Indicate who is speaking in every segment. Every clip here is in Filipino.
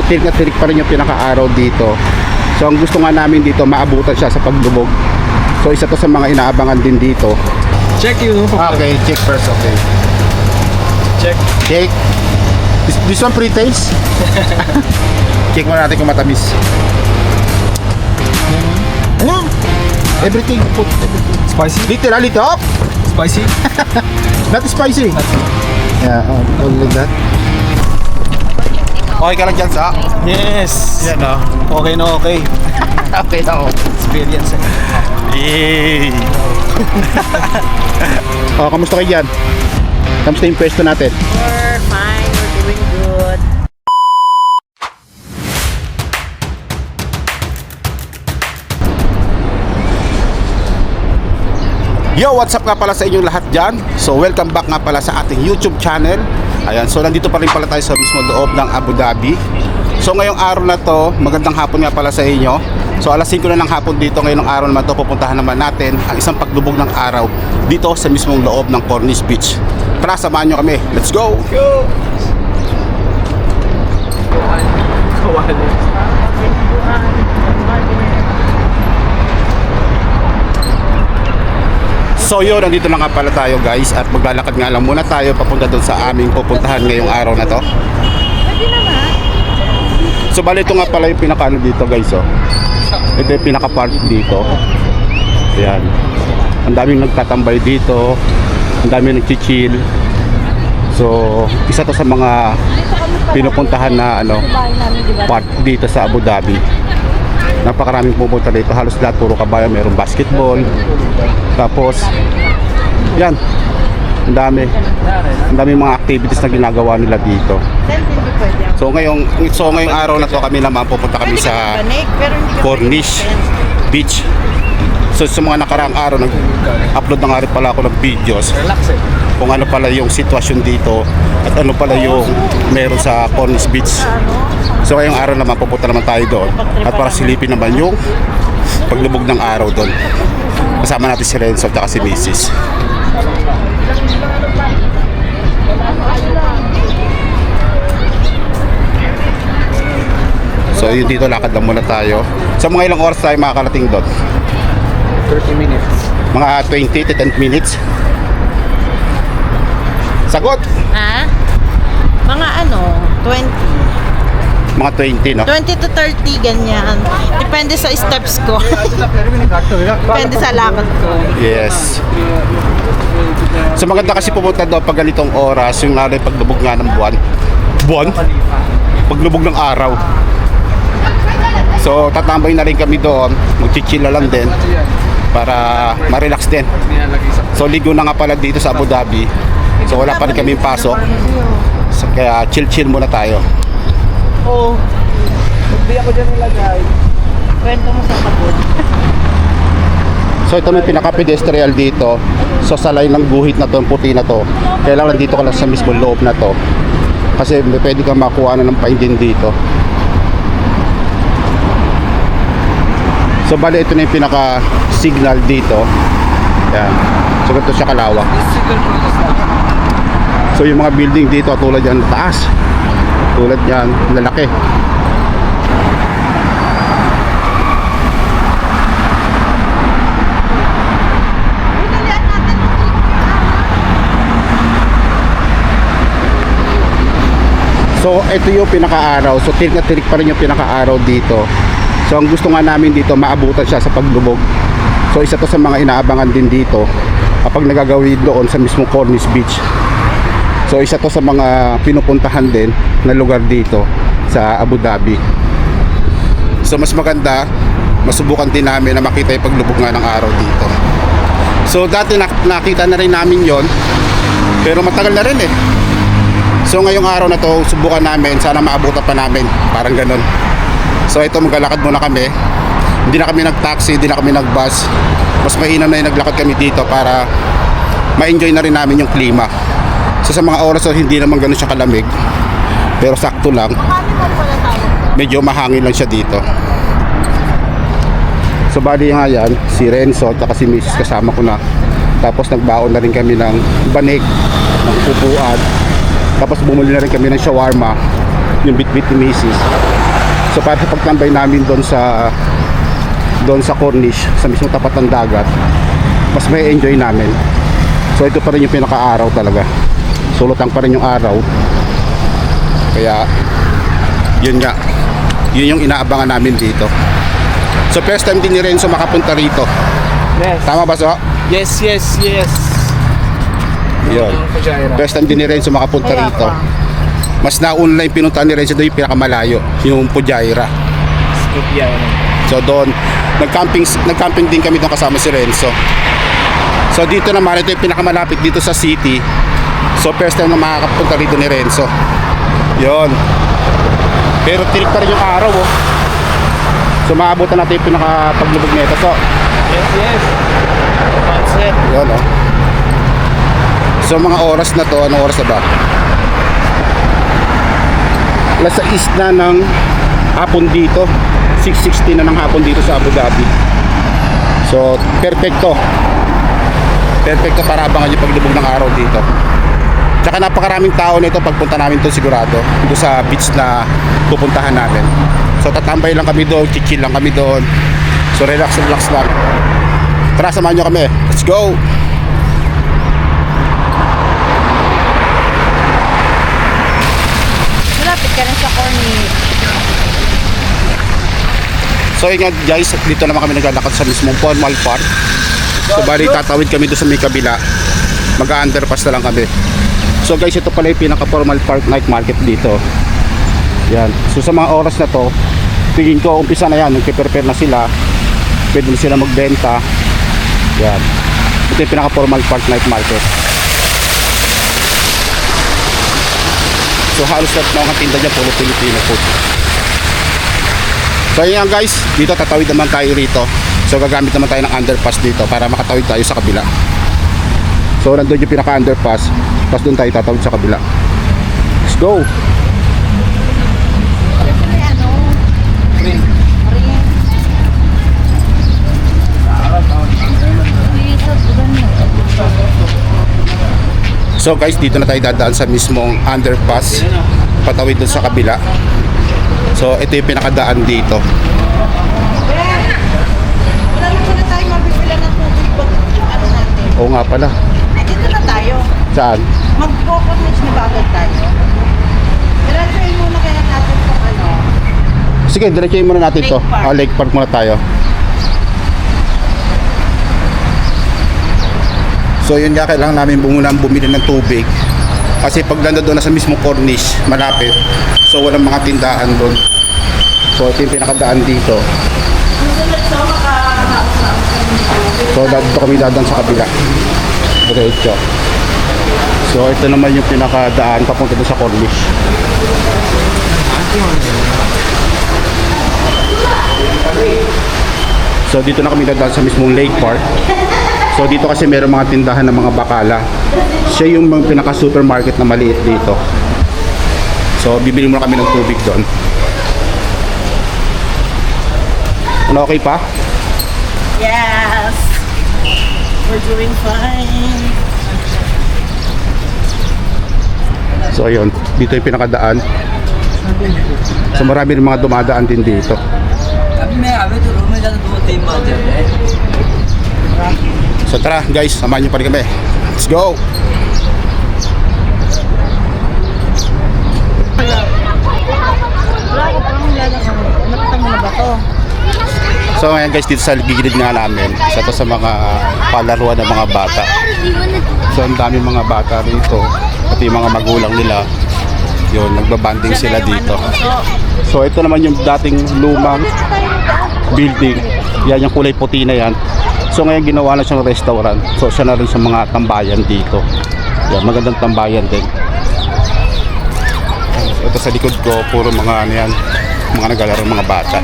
Speaker 1: tirik na tirik pa rin yung pinaka-araw dito. So ang gusto nga namin dito, maabutan siya sa paglubog. So isa to sa mga inaabangan din dito.
Speaker 2: Check you.
Speaker 1: Okay, check first, okay.
Speaker 2: Check.
Speaker 1: Check. This one pre-taste? Check muna natin kung matamis. Ayan. Everything, put everything.
Speaker 2: Spicy?
Speaker 1: Literally top.
Speaker 2: Spicy?
Speaker 1: Not spicy. Yeah, all like that. Okay ka lang dyan sa?
Speaker 2: Yes.
Speaker 1: Yan o.
Speaker 2: Okay na okay.
Speaker 1: Okay na o.
Speaker 2: Experience.
Speaker 1: Yay! Oh, kamusta kayo dyan? Kamusta yung pwesto natin?
Speaker 3: We're fine, we're doing good.
Speaker 1: Yo, what's up nga pala sa inyong lahat dyan? So welcome back nga pala sa ating YouTube channel. Ayan, so nandito pa rin pala tayo sa mismo loob ng Abu Dhabi. So ngayong araw na to, magandang hapon nga pala sa inyo. So alas 5 na ng hapon dito, ngayong araw naman to, pupuntahan naman natin ang isang paglubog ng araw dito sa mismong loob ng Corniche Beach. Tara, samahan nyo kami. Let's go!
Speaker 2: Go!
Speaker 1: So yun, nandito na nga pala tayo guys, at maglalakad nga lang muna tayo papunta doon sa aming pupuntahan ngayong araw na to.
Speaker 3: Pwede naman.
Speaker 1: So bali ito nga pala yung pinakaano dito guys, oh. Ito yung pinaka-park dito. Ayan. Ang daming nagtatambay dito, ang daming nagchichill. So isa to sa mga pinupuntahan na ano, park dito sa Abu Dhabi. Napakaraming pupunta dito, halos lahat puro kabayan, mayroong basketball. Tapos yan, ang dami mga activities na ginagawa nila dito. So ngayong araw na to, kami naman pupunta kami sa Corniche Beach. So sa mga nakaraang araw, nag-upload na nga rin pala ako ng videos kung ano pala yung sitwasyon dito at ano pala yung meron sa Corniche Beach. So ngayong araw naman pupunta naman tayo doon at para silipin naman yung paglubog ng araw doon. Kasama natin si Renzo at si Mrs. So yun, dito lakad lang muna tayo. So mga ilang oras tayo makakarating doon?
Speaker 2: 30 minutes.
Speaker 1: Mga 20 to 10 minutes. Sagot!
Speaker 3: Ha? Mga 20.
Speaker 1: Mga 20, no?
Speaker 3: 20 to 30, ganyan. Depende sa steps ko. Depende sa lakad ko.
Speaker 1: Yes. So maganda kasi pumunta daw pag ganitong oras, yung lalo yung paglubog nga ng buwan. Buwan? Paglubog ng araw. So tatambay na rin kami doon, magchichilla lang din para ma-relax din. So ligo na nga pala dito sa Abu Dhabi. So wala pa rin kaming pasok. So, kaya chill muna tayo.
Speaker 2: Oh. Hindi ako dyan nilagay.
Speaker 3: Kwento mo sa pagod.
Speaker 1: So ito may pinaka-pedestrian dito. So sa line ng guhit na to, yung puti na to, kailangan dito ka lang sa mismo loob na to. Kasi pwede kang makuha na ng paindin dito. So bali ito na yung pinaka-signal dito. Yan. So ganito siya kalawak. So yung mga building dito tulad yan taas. Tulad yan, lalaki. So ito yung pinaka-araw. So tirik na tirik pa rin yung pinaka-araw dito. So ang gusto nga namin dito, maabutan siya sa paglubog. So isa to sa mga inaabangan din dito kapag nagagawin doon sa mismong Corniche Beach. So isa to sa mga pinupuntahan din na lugar dito sa Abu Dhabi. So mas maganda, masubukan din namin na makita yung paglubog nga ng araw dito. So dati nakita na rin namin yon, pero matagal na rin eh. So ngayong araw na to, subukan namin, sana maabutan pa namin, parang ganun. So ito, maglalakad muna kami. Hindi na kami nag-taxi, hindi na kami nag-bus. Mas mainam na yung naglakad kami dito para ma-enjoy na rin namin yung klima. So sa mga oras hindi naman ganun siya kalamig, pero sakto lang. Medyo mahangin lang siya dito. So bali nga yan, si Renzo at si Mrs. kasama ko na. Tapos nagbaon na rin kami ng banig, ng upuan. Tapos bumuli na rin kami ng shawarma, yung bit-bit ni Mrs. So para sa pagtambay namin doon sa Corniche, sa mismong tapat ng dagat, mas may enjoy namin. So ito pa rin yung pinaka-araw talaga. Sulutang pa rin yung araw. Kaya yun nga, yun yung inaabangan namin dito. So first time din ni Renzo makapunta rito.
Speaker 2: Yes.
Speaker 1: Tama ba, so?
Speaker 2: Yes, yes, yes.
Speaker 1: Yun. First time din ni Renzo makapunta
Speaker 3: Kaya
Speaker 1: rito.
Speaker 3: pa.
Speaker 1: Mas nauna yung pinuntahan ni Renzo doon yung pinakamalayo, yung Pujaira.
Speaker 2: Skip yan.
Speaker 1: So doon, nagcamping din kami doon kasama si Renzo. So dito naman, ito yung pinakamalapit dito sa city. So first time na makakapunta rito ni Renzo. Yon. Pero tirik pa rin yung araw, oh. So maabutan natin yung pinakapaglubog nito. So,
Speaker 2: Yes, yes. Sunset.
Speaker 1: yun, oh. So mga oras na to, anong oras na ba? Alas 6 na ng hapon dito. 6:16 na ng hapon dito sa Abu Dhabi. So, perfecto. Perfecto para abangan yung paglubog ng araw dito. Tsaka napakaraming tao nito pagpunta namin to sigurado. Dito sa beach na pupuntahan namin. So, tatambay lang kami doon, chill lang kami doon. So, relax lang. Tara, samahan nyo kami. Let's go!
Speaker 3: Malapit ka na sa Corniche.
Speaker 1: So yun nga guys, dito naman kami naglalakad sa mismong formal park. So bali tatawid kami doon sa may kabila. Mag-underpass na lang kami. So guys, ito pala yung pinaka-formal park night market dito. Yan. So sa mga oras na to, tingin ko umpisa na yan, nagpe-prepare na sila. Pwede na sila magbenta. Yan. Ito yung pinaka-formal park night market. So halos lahat ng mga tinda dyan, puro Pilipino food. So yun guys, dito tatawid naman tayo rito. So gagamit naman tayo ng underpass dito para makatawid tayo sa kabila. So nandun yung pinaka-underpass, tapos doon tayo tatawid sa kabila. Let's go! So guys, dito na tayo dadaan sa mismong underpass, patawid doon sa kabila. So ito yung pinakadaan dito.
Speaker 3: Wala naman na tayo mabibila ng tubig pag ano natin.
Speaker 1: Oo nga pala.
Speaker 3: Dito na tayo.
Speaker 1: Saan?
Speaker 3: Mag-focus na bagay tayo. Diretsuhin muna kaya natin kung ano.
Speaker 1: Sige, diretsuhin muna natin to.
Speaker 3: Lake Park.
Speaker 1: Lake Park muna tayo. So yun nga, kailangan namin bumili ng tubig. Kasi pag doon na sa mismong Corniche, malapit. So walang mga tindahan doon. So ito yung pinakadaan dito. So dito kami dadaan sa kabila. Diretso. So ito naman yung pinakadaan papunta doon sa Corniche. So dito na kami dadaan sa mismong Lake Park. So dito kasi meron mga tindahan ng mga bakala. Siya yung mga pinaka-supermarket na maliit dito. So bibili muna kami ng tubig doon. Ano, okay pa?
Speaker 3: Yes! We're doing fine.
Speaker 1: So ayun, dito yung pinakadaan. So marami rin mga dumadaan din dito. So tara guys, samahan niyo pa rin kami. Let's go!
Speaker 3: Wala ko pang nakita mo na ba to?
Speaker 1: So ngayon guys, dito sa gilid nga namin, isa to sa mga palaruan ng mga bata. So ang dami mga bata rito, pati yung mga magulang nila. Yun, nagbabanding sila dito. So ito naman yung dating lumang building. Yan yung kulay puti na yan. So ngayon ginawa na siyang restaurant. So siya na rin sa mga tambayan dito. Yan, magandang tambayan din. Ito sa likod ko, puro mga ano yan, mga naglalaro mga bata.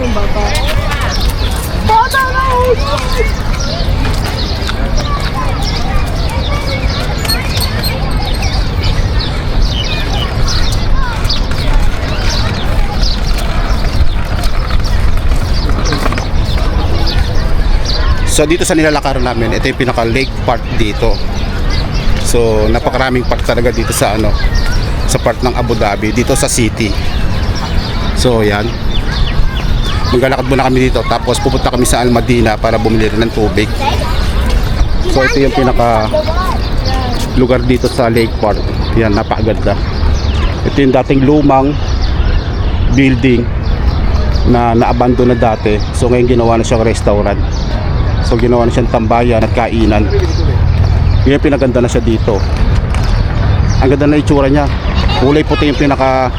Speaker 1: So dito sa nilalakaran namin, ito yung pinaka lake park dito. So napakaraming park talaga dito sa sa part ng Abu Dhabi, dito sa city. So yan. maglalakad muna kami dito. Tapos pupunta kami sa Almadina para bumili rin ng tubig. So ito yung pinaka lugar dito sa Lake Park. Yan, napakaganda. Ito yung dating lumang building na na-abandon na dati. So ngayon ginawa na siyang restaurant. So ginawa na siyang tambayan at kainan. Yan, pinaganda na siya dito. Ang ganda na itsura niya. Kulay puti yung pinaka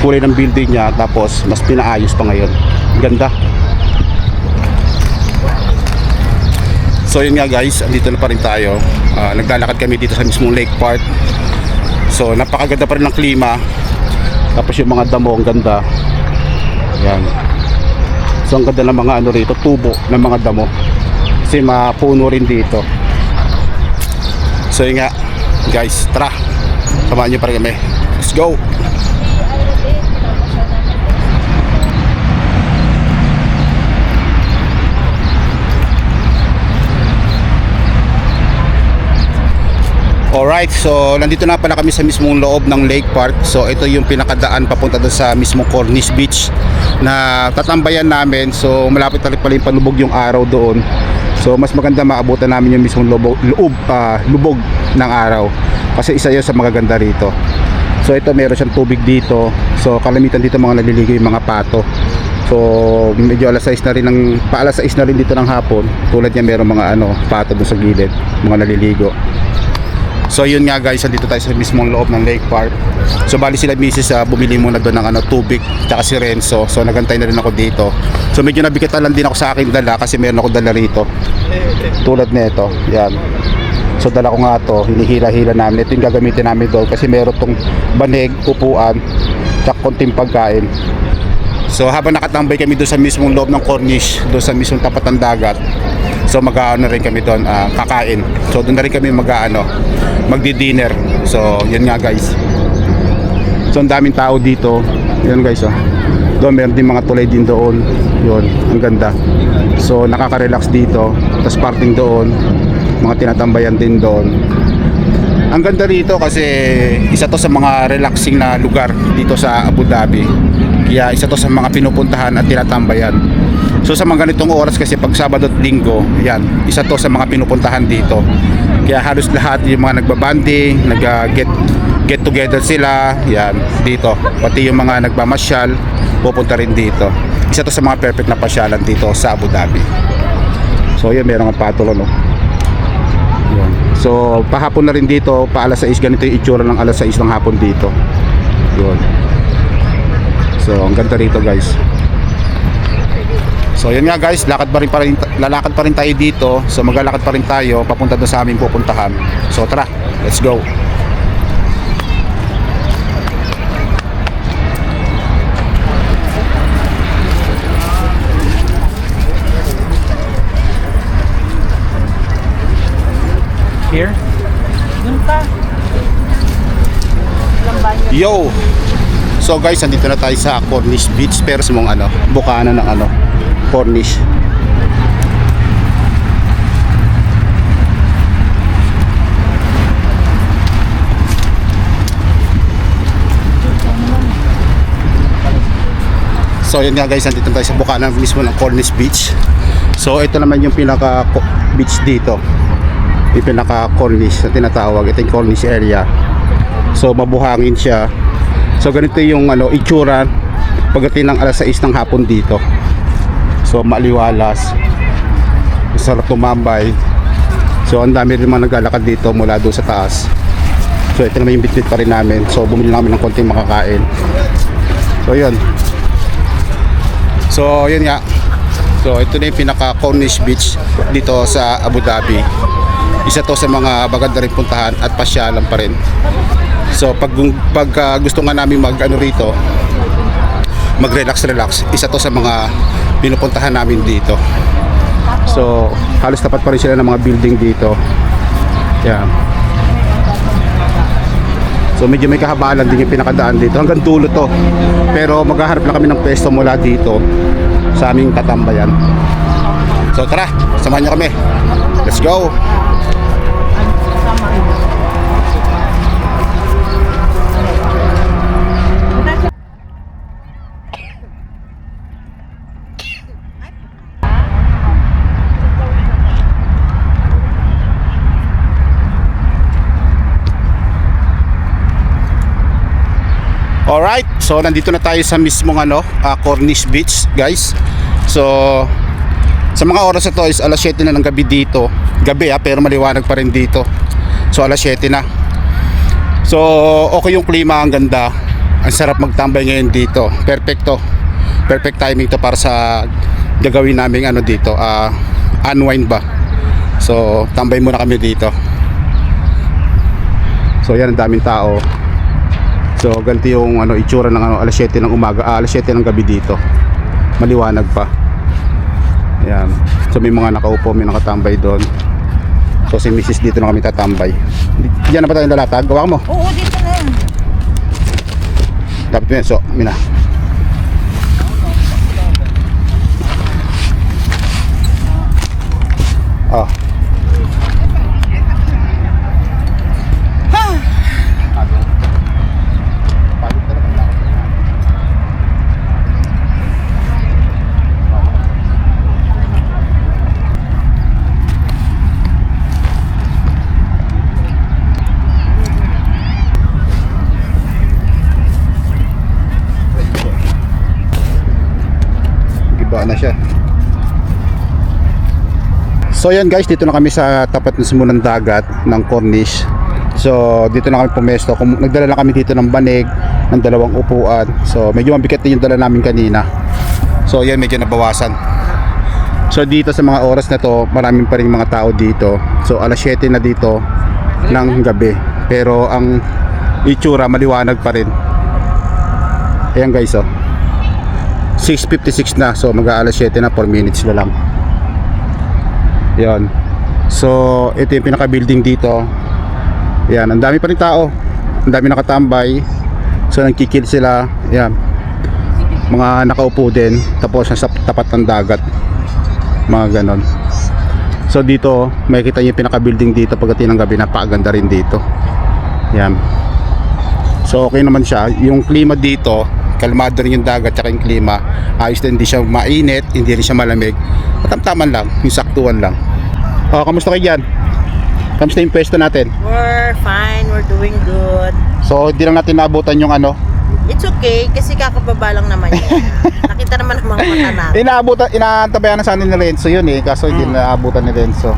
Speaker 1: kulay ng building niya. Tapos mas pinaayos pa ngayon. Ganda. So yun nga guys, andito na pa rin tayo. Naglalakad kami dito sa mismong Lake Park. So napakaganda pa rin ng klima. Tapos yung mga damo, ang ganda. Yan. So ang ganda ng mga ano rito, tubo ng mga damo. Kasi mapuno rin dito. So yun nga guys, tara, samahan nyo pa rin kami. Let's go. Alright, so nandito na pala kami sa mismong loob ng Lake Park. So ito yung pinakadaan papunta doon sa mismong Cornish Beach na tatambayan namin. So malapit na rin pala yung palubog yung araw doon. So mas maganda maabutan namin yung mismong lubog ng araw. Kasi isa yun sa magaganda rito. So ito, meron siyang tubig dito. So kalamitan dito mga naliligo yung mga pato. So medyo alas 6 na rin paalas 6 na rin dito ng hapon. Tulad niya meron mga pato doon sa gilid, mga naliligo. So yun nga guys, dito tayo sa mismong loob ng Lake Park. So bali sila misis bumili muna doon ng tubig, tsaka si Renzo. So nagantay na rin ako dito. So medyo nabigatan lang din ako sa aking dala kasi meron ako dala rito. Tulad nito, yan. So dala ko nga to, hinihila-hila namin. Ito yung gagamitin namin doon kasi meron tong banig, upuan, tsaka konting pagkain. So habang nakatambay kami doon sa mismong loob ng Cornish, doon sa mismong tapat ng dagat. So mag-aano rin kami doon, kakain. So doon na rin kami magdi-dinner. So yan nga guys. So ang daming tao dito. Yan guys Doon meron din mga tulay din doon. Yun, ang ganda. So nakaka-relax dito. Tapos parting doon, mga tinatambayan din doon. Ang ganda rito kasi isa to sa mga relaxing na lugar dito sa Abu Dhabi. Kaya isa to sa mga pinupuntahan at tinatambayan. So sa mga ganitong oras kasi pag Sabado at Linggo, yan, isa to sa mga pinupuntahan dito. Kaya halos lahat yung mga nagbabanding, get together sila, yan, dito. Pati yung mga nagmamasyal, pupunta rin dito. Isa to sa mga perfect na pasyalan dito sa Abu Dhabi. So yan, meron ang patulo, no? Yan. So pahapon na rin dito, pa alas 6, ganito yung itsura ng alas 6 ng hapon dito. Yun. So ang ganda rito guys. So yun nga guys, lalakad pa rin tayo dito. So maglalakad pa rin tayo papunta doon sa aming pupuntahan. So tara, let's go.
Speaker 2: Here?
Speaker 3: Dun pa.
Speaker 1: Yo! So guys, andito na tayo sa Cornish Beach. Pero sa mong bukana ng Cornish. So yun nga guys, andito tayo sa bukana mismo ng Cornish Beach. So ito naman yung pinaka beach dito, yung pinaka Cornish na tinatawag. Ito yung Cornish area. So mabuhangin siya. So ganito yung itsura pagdating ng alas 6 ng hapon dito. So maliwalas, sarap tumambay. So ang dami rin mga naglalakad dito mula doon sa taas. So ito naman yung bitbit pa rin namin. So bumili namin ng konting makakain. So yun. So yun nga. So ito na yung pinaka Cornish Beach dito sa Abu Dhabi. Isa to sa mga maganda rin puntahan at pasyalan pa rin. So pag gusto nga namin rito, mag-relax, isa to sa mga pinupuntahan namin dito. So halos tapat pa rin sila ng mga building dito. Yan. So medyo may kahabaan din yung pinakadaan dito. Hanggang dulo to. Pero maghaharap lang kami ng pwesto mula dito sa aming tatambayan. So tara, samahan niyo kami. Let's go. Alright, so nandito na tayo sa mismong Cornish Beach, guys. So sa mga oras na to is alas 7 na ng gabi dito. Gabi pero maliwanag pa rin dito. So alas 7 na. So okay yung klima, ang ganda. Ang sarap magtambay ngayon dito. Perfecto. Perfect timing to para sa gagawin naming dito, unwind ba. So tambay muna kami dito. So yan, ang daming tao. So ganito yung itsura ng alas 7 ng umaga, alas 7 ng gabi dito. Maliwanag pa. Ayan. So may mga nakaupo, may nakatambay doon. So si Mrs. dito na kami tatambay. Diyan na ba tayo nalatag? Gawa mo?
Speaker 3: Oo, dito na.
Speaker 1: Dapat mo yan. So, mina. Oh. Na siya. So yan guys, dito na kami sa tapat ng simulang dagat ng Cornish. So dito na kami pumesto. Nagdala na kami dito ng banig, ng 2 upuan. So medyo mabigat din yung dala namin kanina. So yan, medyo nabawasan. So dito sa mga oras na to, maraming pa rin mga tao dito. So alas 7 na dito ng gabi. Pero ang itsura maliwanag pa rin. Ayan guys, 6:56 na, so mag-aalas 7 na, 4 minutes na lang. Yan. So ito yung pinaka-building dito. Yan, ang dami pa rin tao. Ang dami nakatambay. So nagkikil sila. Yan. Mga nakaupo din. Tapos sa tapat ng dagat. Mga ganon. So dito, makikita niyo yung pinaka-building dito pagdating ng gabi. Napakaganda rin dito. Yan. So okay naman siya. Yung klima dito, kalmado rin yung dagat at yung klima. Ayos din, hindi siya mainit, hindi rin siya malamig. Matamtaman lang, yung saktuan lang. Kamusta kayo dyan? Kamusta yung pwesto natin?
Speaker 3: We're fine, we're doing good.
Speaker 1: So hindi lang natin naabutan yung
Speaker 3: It's okay, kasi kakababa lang naman yan. Nakita naman ng mga mata natin.
Speaker 1: Inaantabayan na sa atin ni Renzo yun kaso hindi naabutan ni Renzo.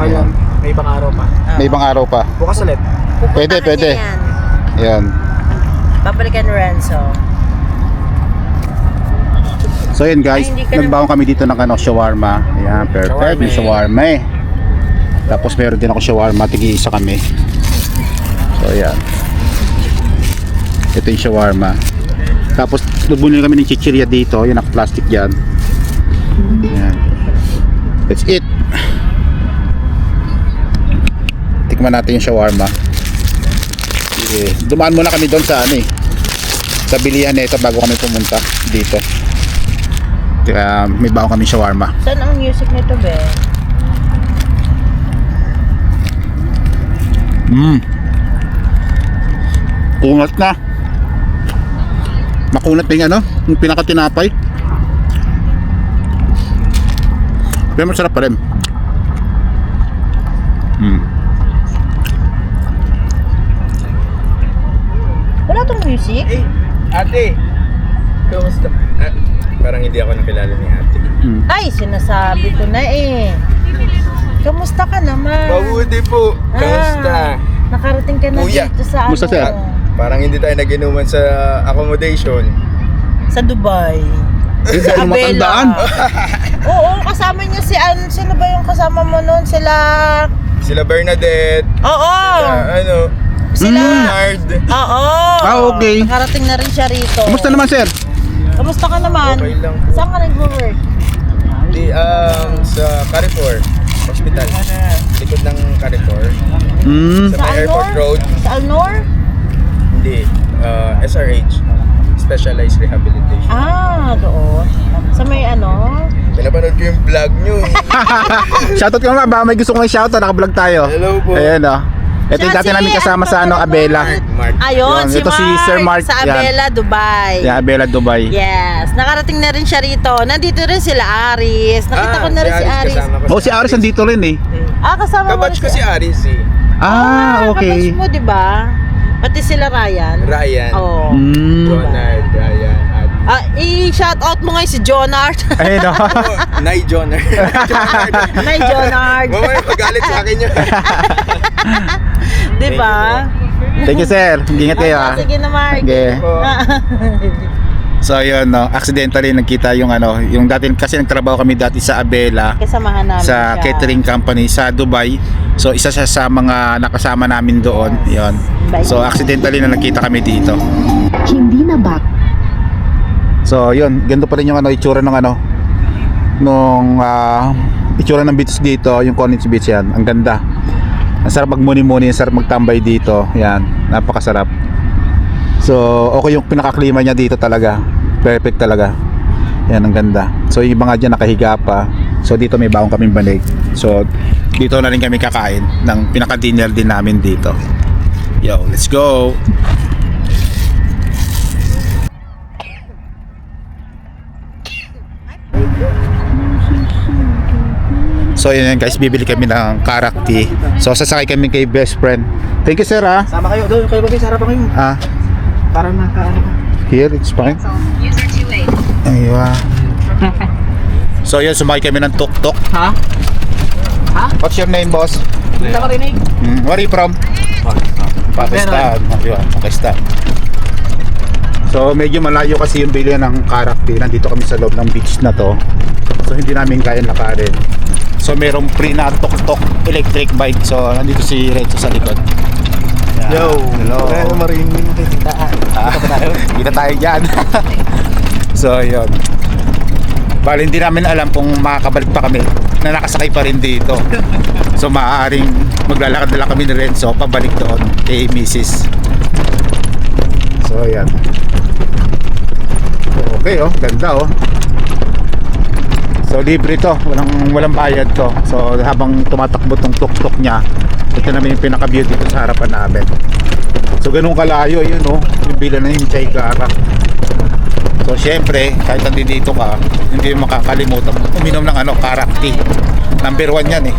Speaker 2: Kaya, may ibang araw pa.
Speaker 1: May ibang araw pa.
Speaker 2: Bukas ulit.
Speaker 3: Pupuntahan
Speaker 1: Pwede.
Speaker 3: niya yan.
Speaker 1: Yan.
Speaker 3: Babalikan ni Renzo.
Speaker 1: So yun guys,
Speaker 3: Ay, hindi ka
Speaker 1: nagbaon kami dito ng shawarma. Ayan, perfect.
Speaker 2: Shawarma.
Speaker 1: Yung shawarma Tapos meron din ako shawarma, tigi-isa kami. So ayan. Ito yung shawarma. Tapos bumili kami ng chichirya dito, yung naka-plastic dyan. Ayan. That's it. Tikman natin yung shawarma. Okay. Dumaan muna kami doon sa sa bilihan nito bago kami pumunta dito. Kaya may baon kami shawarma.
Speaker 3: Saan ang music nito, be?
Speaker 1: Kunat na. Makunat na yung pinakatinapay. Pero masarap pa rin.
Speaker 3: Wala tong music?
Speaker 2: Ate! Kamusta? Parang hindi ako nakilala ni ate.
Speaker 3: Ay, sinasabi ko na Kamusta ka naman?
Speaker 2: Mabuti po! Kamusta?
Speaker 3: Nakarating ka na
Speaker 2: Kuya.
Speaker 3: dito sa
Speaker 1: Kamusta, sir?
Speaker 2: Parang hindi tayo nag-inuman sa accommodation.
Speaker 3: Sa Dubai.
Speaker 1: Hindi
Speaker 3: Sa
Speaker 1: ano
Speaker 3: Abela.
Speaker 1: matandaan.
Speaker 3: Oo, kasama niya si sino ba yung kasama mo noon?
Speaker 2: Sila Bernadette.
Speaker 3: Oo. Sila.
Speaker 2: Bernard.
Speaker 3: Oo.
Speaker 1: Okay.
Speaker 3: Nakarating na rin siya rito.
Speaker 1: Kumusta naman sir?
Speaker 3: Kamusta ka naman?
Speaker 2: Okay lang po.
Speaker 3: Saan ka nag-work?
Speaker 2: Sa Carrefour Hospital. Likod ng Carrefour. Sa
Speaker 3: Sa
Speaker 2: may Airport
Speaker 3: Alnor?
Speaker 2: Road.
Speaker 3: Sa Alnor?
Speaker 2: Hindi. SRH. Specialized Rehabilitation.
Speaker 3: Doon. Sa may
Speaker 2: Pinapanood ko yung vlog nyo.
Speaker 1: Shoutout ka naman, baka may gusto kong shoutout, naka-vlog tayo.
Speaker 2: Hello po.
Speaker 1: Ayan Ito yung dati namin kasama sa Abela.
Speaker 2: Mark.
Speaker 3: Ayun,
Speaker 1: Yun,
Speaker 3: si
Speaker 1: ito si Sir Mark.
Speaker 3: Sa
Speaker 1: Yan.
Speaker 3: Abela, Dubai.
Speaker 1: Yeah, Abela, Dubai.
Speaker 3: Yes, nakarating na rin siya rito. Nandito rin sila Aris. Nakita ko na rin si Aris.
Speaker 2: kasama ko
Speaker 1: Oh, si Aris nandito rin
Speaker 3: Kasama mo rin
Speaker 2: Kabatch ko si Aris
Speaker 1: Ah, okay.
Speaker 3: Kabatch mo, di ba? Pati sila Ryan.
Speaker 2: Ryan,
Speaker 3: Oo.
Speaker 2: Jonard, Ryan, at
Speaker 3: I-shout out mo ngayon si Jonard.
Speaker 1: Ayun no.
Speaker 2: Nay Jonard.
Speaker 3: Nay Jonard.
Speaker 2: Mamaya magalit sa akin yun.
Speaker 3: Di ba?
Speaker 1: Thank you sir. Ingat kayo ha.
Speaker 3: Sige na, Mark.
Speaker 1: Okay. So ayun no, accidentally nagkita yung ano, yung dati kasi nagtrabaho kami dati sa Abela
Speaker 3: Kasamahan namin
Speaker 1: sa
Speaker 3: siya.
Speaker 1: catering company sa Dubai. So isa siya sa mga nakasama namin doon. Yun. So accidentally na nagkita kami dito.
Speaker 4: Hindi na ba?
Speaker 1: So yun, ganito pa rin yung ano, itsura ng ano nung itsura ng beach dito, yung Corniche Beach yan. Ang ganda. Ang sarap magmuni-muni, ang sarap magtambay dito. Yan, napakasarap. So, okay yung pinaka-klima niya dito talaga. Perfect talaga. Yan, ang ganda. So, yung iba nga dyan nakahiga pa. So, dito may baong kaming banig. So, dito na rin kami kakain ng pinaka-dinner din namin dito. Yo, let's go! So, yun guys, bibili kami ng karakti. So, sasakay kami kay best friend. Thank you, sir, ha?
Speaker 2: Sama kayo, doon kayo ba sa harapan kayo?
Speaker 1: Ah,
Speaker 2: Para nakaano ka.
Speaker 1: here, it's fine. Aywa. So yun, sumakay kami ng tuk-tuk.
Speaker 2: Ha?
Speaker 1: What's your name, boss?
Speaker 2: Hindi ka marinig.
Speaker 1: Where are you from? Pakistan. Aywa, Pakistan. So medyo malayo kasi yung bilihan ng karakti. Nandito kami sa loob ng beach na to. So hindi namin kaya lakarin. So merong free na tuk-tuk electric bike. So nandito si Renzo sa likod. Yan.
Speaker 2: Yo,
Speaker 1: hello.
Speaker 2: Kaya marinig mo kita.
Speaker 1: Kita tayo dyan. So yun, bali hindi namin alam kung makakabalik pa kami na nakasakay pa rin dito. So maaaring maglalakad na lang kami ni Renzo pabalik doon kay Mrs. So yan. Okay oh, ganda oh. So libre to, walang bayad to. So habang tumatakbo tong tuk-tuk niya, ito naman yung pinaka-view dito sa harapan namin. So ganun kalayo yun oh, yung bila na yung Chaykara. So syempre, kahit nandito ka, hindi mo makakalimutan uminom ng ano, karakti. Number 1 yan eh.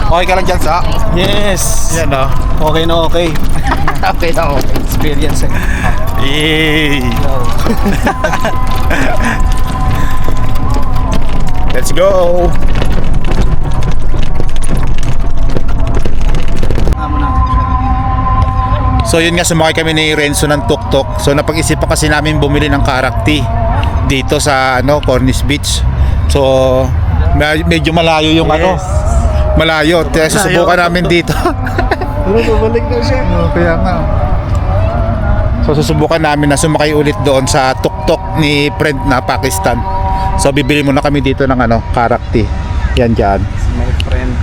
Speaker 1: Okay ka lang dyan sa?
Speaker 2: Yes.
Speaker 1: Yan oh.
Speaker 2: Okay na okay.
Speaker 1: Okay na okay.
Speaker 2: Experience eh.
Speaker 1: Yay! Let's go! So yun nga, sumakay kami ni Renzo ng tuk-tuk. So napag-isipan kasi namin bumili ng karakti dito sa ano, Corniche Beach. So medyo malayo yung ano, malayo. Kaya susubukan namin dito.
Speaker 2: Pero babalik na siya.
Speaker 1: Kaya nga. So susubukan namin na sumakay ulit doon sa tuk-tuk ni friend na Pakistan. So bibili muna kami dito ng ano, karakti. Yan dyan.
Speaker 2: My friend.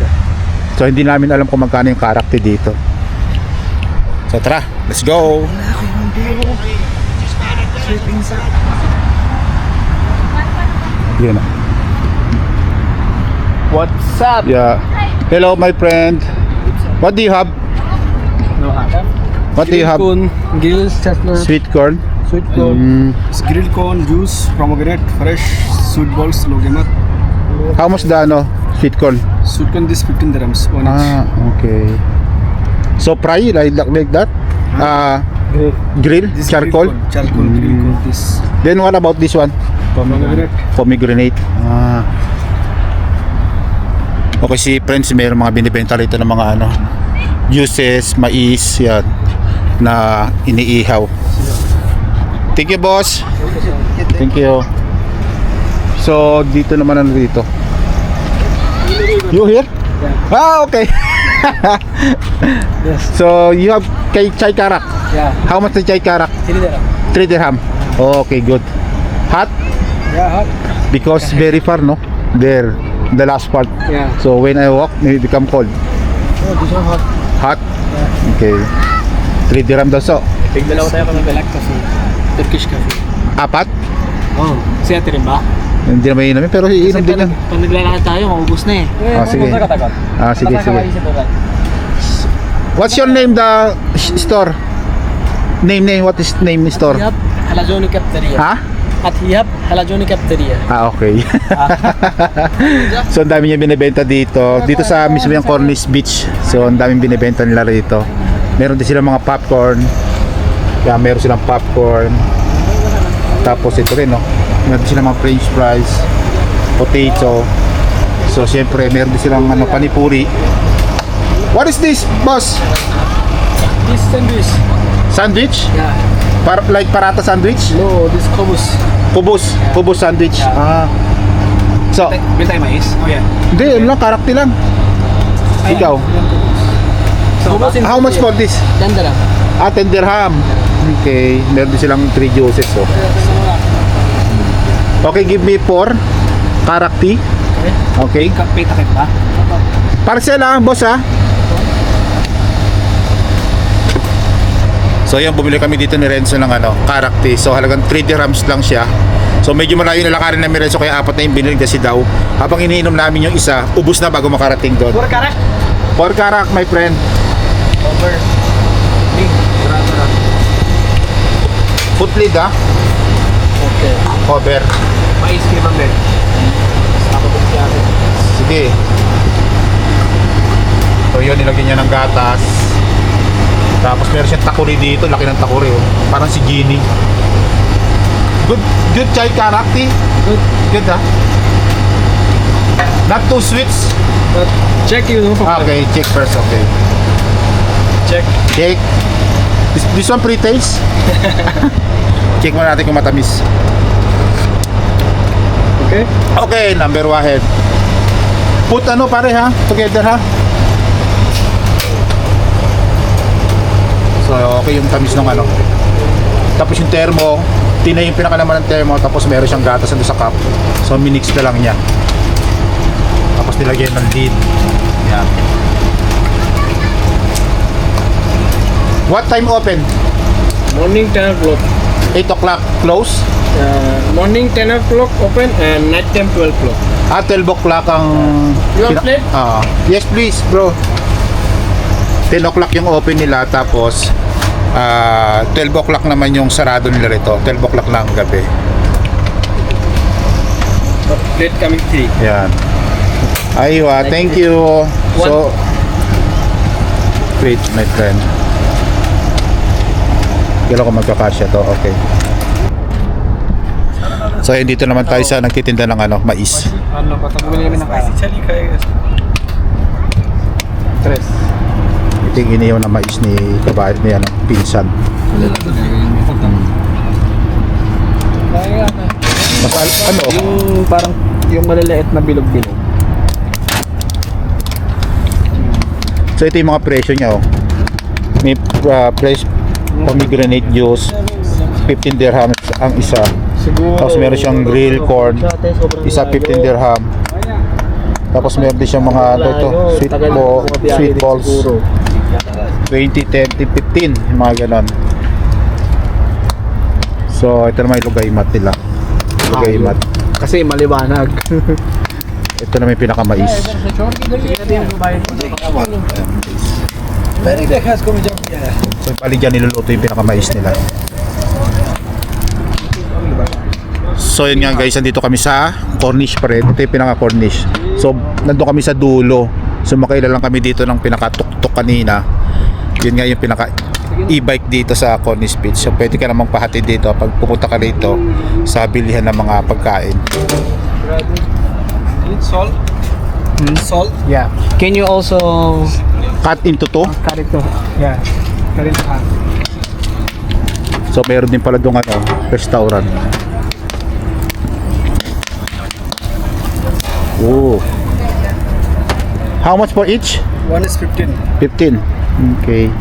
Speaker 1: So hindi namin alam kung magkano yung karakti dito. So tara, let's go. Yun na.
Speaker 2: What's up?
Speaker 1: Yeah. Hello my friend. What do you have? What do you have?
Speaker 5: Corn, grilled chestnut,
Speaker 1: Sweet corn.
Speaker 5: sweet corn,
Speaker 1: Mm,
Speaker 5: grilled corn, juice, pomegranate, fresh, sweet balls, low gamer.
Speaker 1: how much the ano, sweet corn?
Speaker 5: Sweet corn, this 15 dirhams, one each.
Speaker 1: Ah, okay. So fry like that? Grill,
Speaker 5: This
Speaker 1: charcoal.
Speaker 5: grilled corn, charcoal, grilled corn, this
Speaker 1: Then what about this one?
Speaker 5: pomegranate.
Speaker 1: Pomegranate. Ah. Okay, si Friends mayroong mga binibenta rito ng mga ano, juices, mais, yan, na iniihaw. Thank you, boss. Thank you. So, dito naman ano dito. You here? Ah, okay. So, you have kay chai karak.
Speaker 5: Yeah,
Speaker 1: How much the chai karak?
Speaker 5: 3 dirham.
Speaker 1: 3 dirham. Okay, good. Hot?
Speaker 5: Yeah, hot.
Speaker 1: Because very far, no? There, the last part.
Speaker 5: Yeah.
Speaker 1: So when I walk, it become cold.
Speaker 5: Oh, this one hot.
Speaker 1: Hot? Okay. 3 dirham daw so.
Speaker 5: Dalawa tayo kami black coffee. Turkish coffee.
Speaker 1: 4?
Speaker 5: Oh, siya rin ba?
Speaker 1: Hindi naman inumin, pero iinom din yan.
Speaker 5: Pag naglalakad tayo, maubos na eh.
Speaker 1: Ah, sige. Ah, sige, sige. What's your name, the store? Name, what is name store?
Speaker 5: Halazoni Cafeteria.
Speaker 1: Ha?
Speaker 5: at hiyap halajoni cafeteria.
Speaker 6: Okay. So ang dami niya binibenta dito. Dito sa mismo yung Cornish Beach. So ang daming binibenta nila rito. Meron din silang mga popcorn. Kaya meron silang popcorn. Tapos ito rin, no? Meron din silang mga french fries, potato. So syempre meron din silang panipuri. What is this, boss?
Speaker 5: This sandwich.
Speaker 6: Sandwich?
Speaker 5: Yeah.
Speaker 6: Like parata sandwich?
Speaker 5: No, this kubus.
Speaker 6: Kubus sandwich. Ah. So,
Speaker 2: Bili tayo mais? Oh yeah.
Speaker 6: hindi, yun lang, karakti lang. Ikaw,
Speaker 5: Kubus in
Speaker 6: how much for this?
Speaker 5: Dandara.
Speaker 6: 10 dirham. Okay, meron din silang 3 juices, so. Okay, give me 4 karakti. Okay.
Speaker 2: Kapit takip ba?
Speaker 6: Parcel lang, boss, ha? So, yan, bumili kami dito ni Renzo ng karakti. So, halagang 3 dirhams lang siya. So, medyo malayo na lakarin na Renzo, kaya 4 na yung binili kasi daw. Habang iniinom namin yung isa, ubus na bago makarating doon.
Speaker 5: Pura karak.
Speaker 6: 4 karak, my friend.
Speaker 5: Over.
Speaker 6: Foot lead, ha?
Speaker 5: Okay.
Speaker 6: Cover.
Speaker 2: Mais cream ang Ben.
Speaker 6: Sige. So yun, nilagyan niya ng gatas. Tapos meron siyang takuri dito. Laki ng takuri, oh. Parang si Genie. Good chai karakti. Good, ha? Not too sweets.
Speaker 5: Check you know.
Speaker 6: Okay, check first, okay.
Speaker 5: Check.
Speaker 6: Check. This one pre-taste? Check muna natin kung matamis.
Speaker 5: Okay.
Speaker 6: Okay, number 1. Put pare, ha? Together, ha? So, okay yung tamis ng Tapos yung termo, tinay yung pinakalaman ng termo, tapos meron siyang gatas nandun sa cup. So, minix na lang niya. Tapos nilagyan ng lid. Yan. What time open?
Speaker 5: Morning 10 o'clock.
Speaker 6: 8 o'clock close?
Speaker 5: Morning 10 o'clock open and night time 12 o'clock.
Speaker 6: 12 o'clock ang...
Speaker 5: You want plate?
Speaker 6: Yes, please, bro. 10 o'clock yung open nila, tapos 12 o'clock naman yung sarado nila rito. 12 o'clock na ang gabi.
Speaker 5: Plate coming 3.
Speaker 6: Yan. Aywa, thank you. So, wait, my friend. Kailan ko magkakasya to, okay. So, yun, dito naman tayo sa nagtitinda ng mais.
Speaker 2: Ano, patagulin namin ng kain. Chali kayo. Tres.
Speaker 6: Ito yung iniyaw na mais ni kabayan niya, pinsan.
Speaker 2: Yung parang, yung maliliit na bilog-bilog.
Speaker 6: So, ito yung mga presyo niya, oh. May fresh pomegranate juice, 15 dirhams ang isa. Tapos meron siyang grilled corn, isa 15 dirham. Tapos meron din siyang mga sweet balls, 20, 10, 15, yung mga ganon. So ito naman yung lugay-mat nila. Lugay-mat.
Speaker 2: Kasi maliwanag.
Speaker 6: Ito naman yung pinakamais. So paligyan niluluto yung pinakamais nila. So yun nga guys, nandito kami sa Cornish pa rin. Ito yung pinaka-Cornish. So nandun kami sa dulo. Sumakay lang kami dito ng pinaka-tuk-tuk kanina. Yun nga yung pinaka-e-bike dito sa Cornish Beach. So pwede ka namang pahatid dito pag pupunta ka rito sa bilihan ng mga pagkain.
Speaker 2: Salt? Salt?
Speaker 5: Yeah. Can you also
Speaker 6: Cut into 2.
Speaker 5: cut it to? Yeah. Cut it to half.
Speaker 6: So meron din pala doon restaurant. Oh. How much for each?
Speaker 5: One is 15.
Speaker 6: 15. Okay.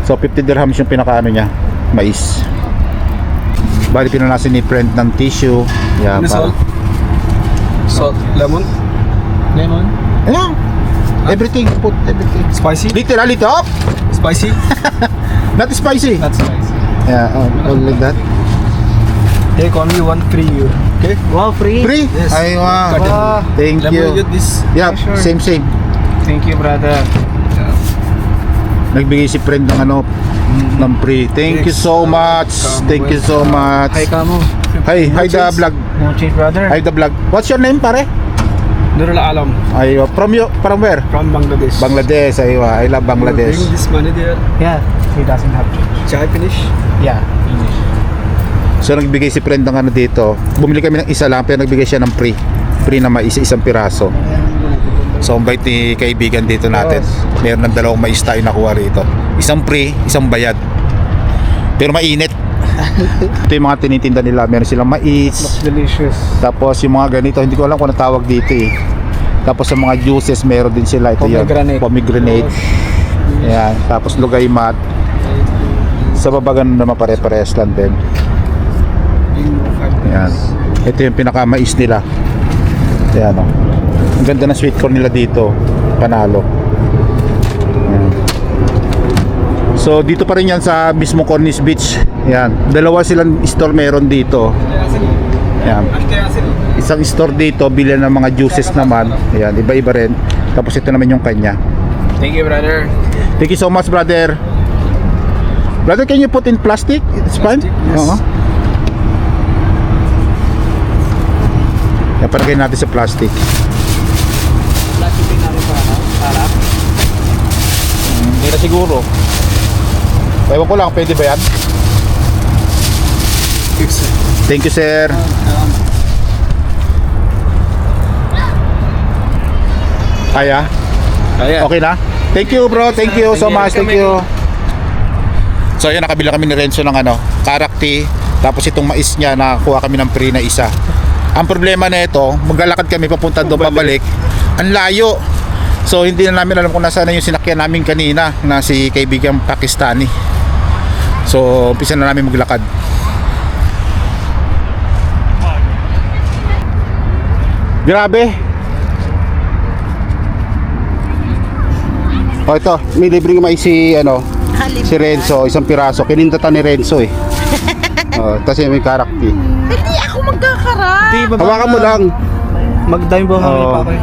Speaker 6: So 50 dirhams yung pinakaano niya, mais. Bali pinanasin ni friend ng tissue. Yeah,
Speaker 5: Ano
Speaker 6: para.
Speaker 2: Salt. Lemon?
Speaker 5: Lemon.
Speaker 6: Yeah. Everything, put everything.
Speaker 2: Spicy?
Speaker 6: Literally top.
Speaker 2: Spicy?
Speaker 6: Not spicy.
Speaker 2: That's spicy.
Speaker 6: Yeah, all like that.
Speaker 2: Take only one free. Okay?
Speaker 5: Wow, free.
Speaker 6: Free?
Speaker 2: Yes.
Speaker 6: Ay, wow.
Speaker 2: Cut it.
Speaker 6: Thank
Speaker 2: Let me
Speaker 6: you.
Speaker 2: get this.
Speaker 6: Yeah,
Speaker 5: Sure.
Speaker 6: same.
Speaker 5: Thank you, brother.
Speaker 6: Nagbigay si friend ng ano, ng free. Thank you so much. Thank you so much.
Speaker 5: Hi Kamo.
Speaker 6: Hi the vlog.
Speaker 5: No change brother.
Speaker 6: Hi the vlog. What's your name, pare?
Speaker 5: Nurul Alam
Speaker 6: Ay, from where?
Speaker 5: from Bangladesh.
Speaker 6: Bangladesh. Ay, I love Bangladesh.
Speaker 5: Bring this money there. Yeah, he doesn't have chai finish. Yeah, finish.
Speaker 6: So nagbigay si friend ng ano dito. Bumili kami ng isa lang pero nagbigay siya ng free. Free na mais, isang piraso. So ang bait ni kaibigan dito natin. Meron ng dalawang mais tayo nakuha rito. Isang free, isang bayad. Pero mainit. Ito yung mga tinitinda nila. Meron silang mais.
Speaker 5: Delicious.
Speaker 6: Tapos yung mga ganito, hindi ko alam kung ano tawag dito eh. Tapos yung mga juices, meron din sila. Ito
Speaker 5: Pomegranate.
Speaker 6: yan, pomegranate. Ayan. Tapos lugay mat. Sa baba ganun naman pare-pares lang din. Ayan. Ito yung pinakamais nila. Ayan o. Ang ganda ng sweet corn nila dito. Panalo. Ayan. So dito pa rin yan sa mismo Cornish Beach. Ayan. Dalawa silang store meron dito. Ayan. Isang store dito, bilhan ng mga juices naman. Ayan, iba-iba rin. Tapos ito naman yung kanya.
Speaker 5: Thank you brother.
Speaker 6: Thank you so much, brother. Brother, can you put in plastic? It's fine?
Speaker 5: Yes.
Speaker 6: Oo. Yan, palagay natin sa plastic. Hindi na siguro. Ewan ko lang, pwede ba yan? Thank you, sir. Kaya? Okay na? Thank you, bro. Thank you so much. Thank you. So ayun, nakabila kami ni Renzo ng ano, karakti. Tapos itong mais niya, nakakuha kami ng free na isa. Ang problema na ito, maglalakad kami papunta doon pabalik. Ang layo. So hindi na namin alam kung nasaan na yung sinakyan namin kanina na si kaibigang Pakistani. So umpisa na namin maglakad. Grabe. Oh, ito, may libreng mais si ano, si Renzo, isang piraso. Kinindatan ni Renzo eh. Oh, kasi may karakti.
Speaker 3: Hindi ako magkakaroon.
Speaker 6: Hawakan mo lang.
Speaker 5: Magdami ba kami pa kayo?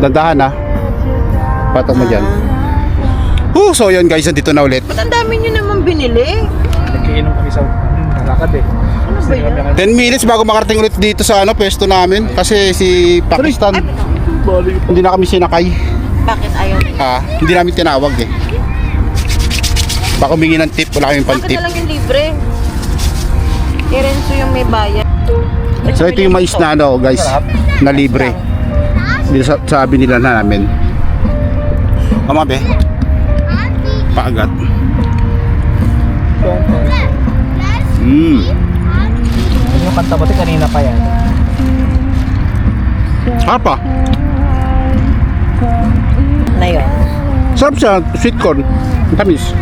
Speaker 6: Dandahan ha. Patong mo dyan. So yun guys, nandito na ulit.
Speaker 3: Ba't ang dami nyo naman binili?
Speaker 5: Nagkiinom kami sa lakad eh.
Speaker 3: Ano ba yan?
Speaker 6: 10 minutes bago makarating ulit dito sa ano, pwesto namin. Kasi si Pakistan, hindi na kami sinakay.
Speaker 3: Bakit ayaw nila?
Speaker 6: Hindi namin tinawag eh. Baka humingi ng tip, wala kaming
Speaker 3: Bakit
Speaker 6: pang-tip.
Speaker 3: na lang yung libre? Renzo yung may bayad.
Speaker 6: So ito yung mais na ano guys, na libre. Dito sa binila na namin. Mama be. Paagat.
Speaker 5: Yung kanta pati kanina pa yan.
Speaker 6: Apa?
Speaker 3: Na yun.
Speaker 6: Sarap siya, sweet corn. Ang tamis.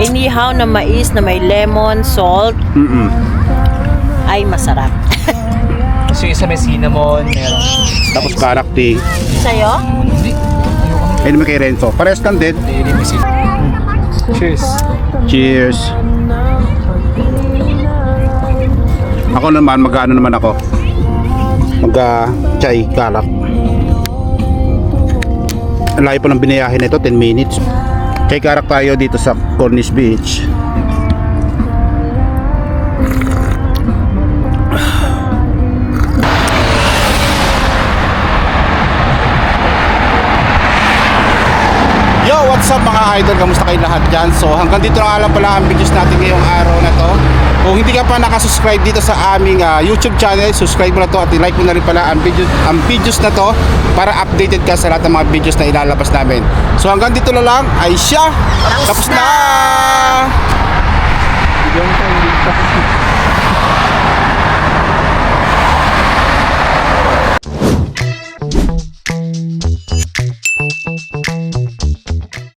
Speaker 3: Inihaw na mais na may lemon, salt, ay masarap.
Speaker 5: Kasi yung isa may cinnamon, meron.
Speaker 6: Tapos karakti.
Speaker 3: Sa'yo?
Speaker 6: Ayun naman kay Renzo. Parehas lang din.
Speaker 5: Hindi may cinnamon. Cheers.
Speaker 6: Cheers. Ako naman, mag-ano naman ako. Mag-chai, kalak. Ang layo pa ng binayahin nito, 10 minutes. Chai karak tayo dito sa Cornish Beach. Yo, what's up mga idol? Kamusta kayo lahat dyan? So hanggang dito na lang pala ang videos natin ngayong araw na to. Kung hindi ka pa nakasubscribe dito sa aming YouTube channel, subscribe mo na to at i-like mo na rin pala ang videos na to para updated ka sa lahat ng mga videos na ilalabas namin. So hanggang dito na lang, ay siya! Tapos na!